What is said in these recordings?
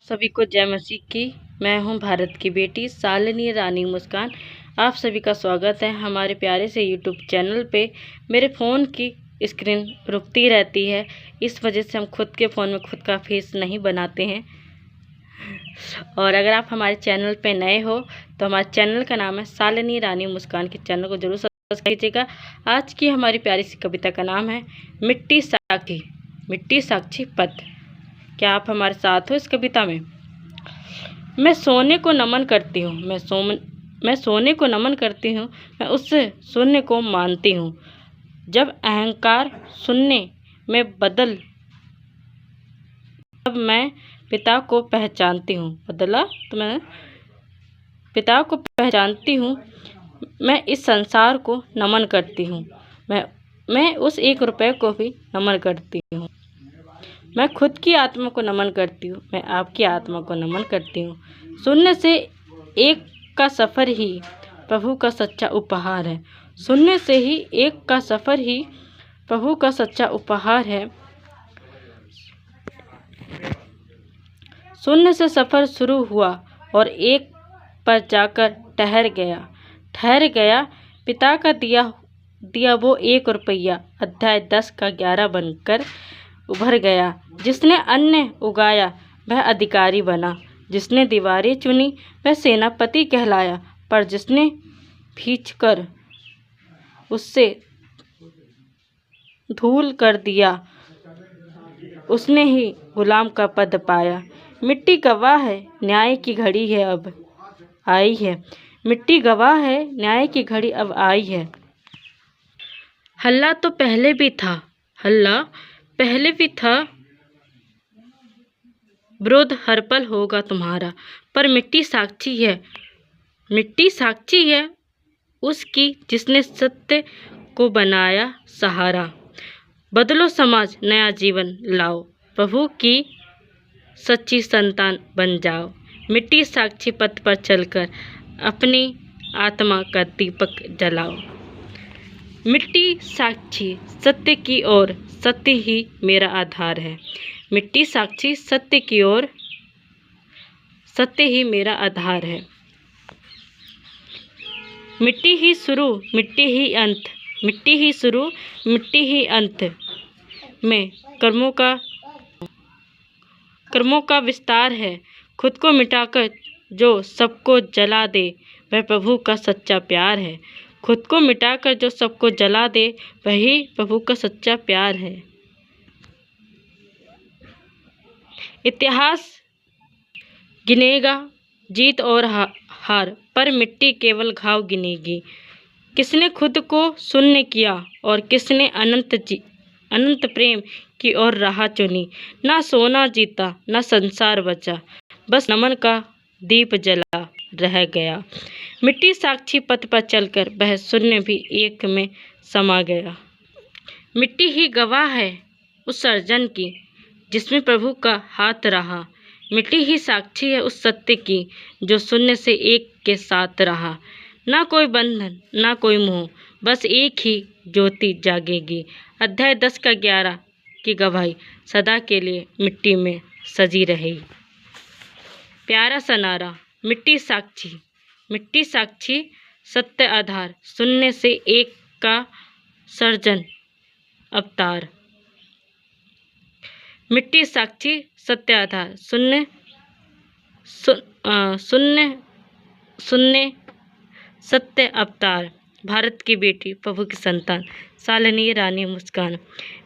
सभी को जय मसीह की। मैं हूं भारत की बेटी शालिनी रानी मुस्कान। आप सभी का स्वागत है हमारे प्यारे से यूट्यूब चैनल पे। मेरे फ़ोन की स्क्रीन रुकती रहती है, इस वजह से हम खुद के फ़ोन में खुद का फेस नहीं बनाते हैं। और अगर आप हमारे चैनल पे नए हो तो हमारे चैनल का नाम है शालिनी रानी मुस्कान के चैनल को जरूर सब्सक्राइब कीजिएगा। आज की हमारी प्यारी सी कविता का नाम है मिट्टी साक्षी। मिट्टी साक्षी पद। क्या आप हमारे साथ हो इस कविता में? मैं सोने को नमन करती हूँ, मैं सोने को नमन करती हूँ, मैं उससे शून्य को मानती हूँ। जब अहंकार शून्य में बदल तब मैं पिता को पहचानती हूँ। बदला तो मैं पिता को पहचानती हूँ। मैं इस संसार को नमन करती हूँ, मैं उस 1 रुपये को भी नमन करती हूँ। मैं खुद की आत्मा को नमन करती हूँ, मैं आपकी आत्मा को नमन करती हूँ। शून्य से 1 का सफ़र ही प्रभु का सच्चा उपहार है। शून्य से ही 1 का सफ़र ही प्रभु का सच्चा उपहार है। शून्य से सफ़र शुरू हुआ और 1 पर जाकर ठहर गया। पिता का दिया वो 1 रुपया अध्याय 10 का 11 बनकर उभर गया। जिसने अन्न उगाया वह अधिकारी बना, जिसने दीवारें चुनी वह सेनापति कहलाया। पर जिसने खींचकर उससे धूल कर दिया उसने ही गुलाम का पद पाया। मिट्टी गवाह है, न्याय की घड़ी है अब आई है। मिट्टी गवाह है, न्याय की घड़ी अब आई है। हल्ला तो पहले भी था, विरोध हर पल होगा तुम्हारा। पर मिट्टी साक्षी है उसकी जिसने सत्य को बनाया सहारा। बदलो समाज, नया जीवन लाओ, प्रभु की सच्ची संतान बन जाओ। मिट्टी साक्षी पथ पर चलकर अपनी आत्मा का दीपक जलाओ। मिट्टी साक्षी सत्य की ओर, सत्य ही मेरा आधार है। मिट्टी साक्षी सत्य की ओर, सत्य ही मेरा आधार है। मिट्टी ही शुरू मिट्टी ही अंत, मिट्टी ही शुरू मिट्टी ही अंत में कर्मों का विस्तार है। खुद को मिटाकर जो सबको जला दे वह प्रभु का सच्चा प्यार है। खुद को मिटाकर जो सबको जला दे वही प्रभु का सच्चा प्यार है। इतिहास गिनेगा जीत और हार, पर मिट्टी केवल घाव गिनेगी। किसने खुद को शून्य किया और किसने अनंत प्रेम की ओर राह चुनी। ना सोना जीता ना संसार बचा, बस नमन का दीप जला रह गया। मिट्टी साक्षी पथ पर चलकर वह शून्य भी 1 में समा गया। मिट्टी ही गवाह है उस सर्जन की जिसमें प्रभु का हाथ रहा। मिट्टी ही साक्षी है उस सत्य की जो शून्य से 1 के साथ रहा। ना कोई बंधन ना कोई मोह, बस एक ही ज्योति जागेगी। अध्याय 10 का 11 की गवाही सदा के लिए मिट्टी में सजी रहेगी। प्यारा सा नारा, मिट्टी साक्षी सत्य आधार, शून्य से 1 का सर्जन अवतार। मिट्टी साक्षी सत्य आधार, शून्य सत्य अवतार। भारत की बेटी प्रभु की संतान शालिनी रानी मुस्कान।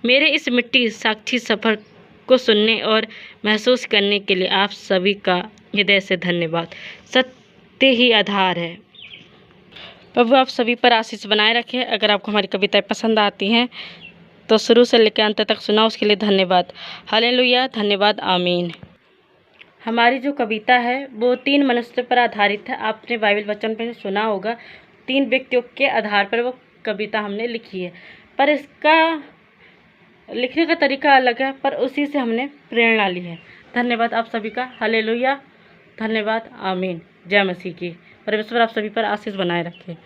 मेरे इस मिट्टी साक्षी सफ़र को सुनने और महसूस करने के लिए आप सभी का हृदय से धन्यवाद। सत्य ही आधार है। प्रभु आप सभी पर आशीष बनाए रखे। अगर आपको हमारी कविताएं पसंद आती हैं तो शुरू से लेकर अंत तक सुना, उसके लिए धन्यवाद। हालेलुया, धन्यवाद, आमीन। हमारी जो कविता है वो 3 मनुष्य पर आधारित है। आपने बाइबल वचन पे सुना होगा, 3 व्यक्तियों के आधार पर वो कविता हमने लिखी है, पर इसका लिखने का तरीका अलग है, पर उसी से हमने प्रेरणा ली है। धन्यवाद आप सभी का। हालेलुया, धन्यवाद, आमीन। जय मसीह की। परमेश्वर आप सभी पर आशीष बनाए रखे।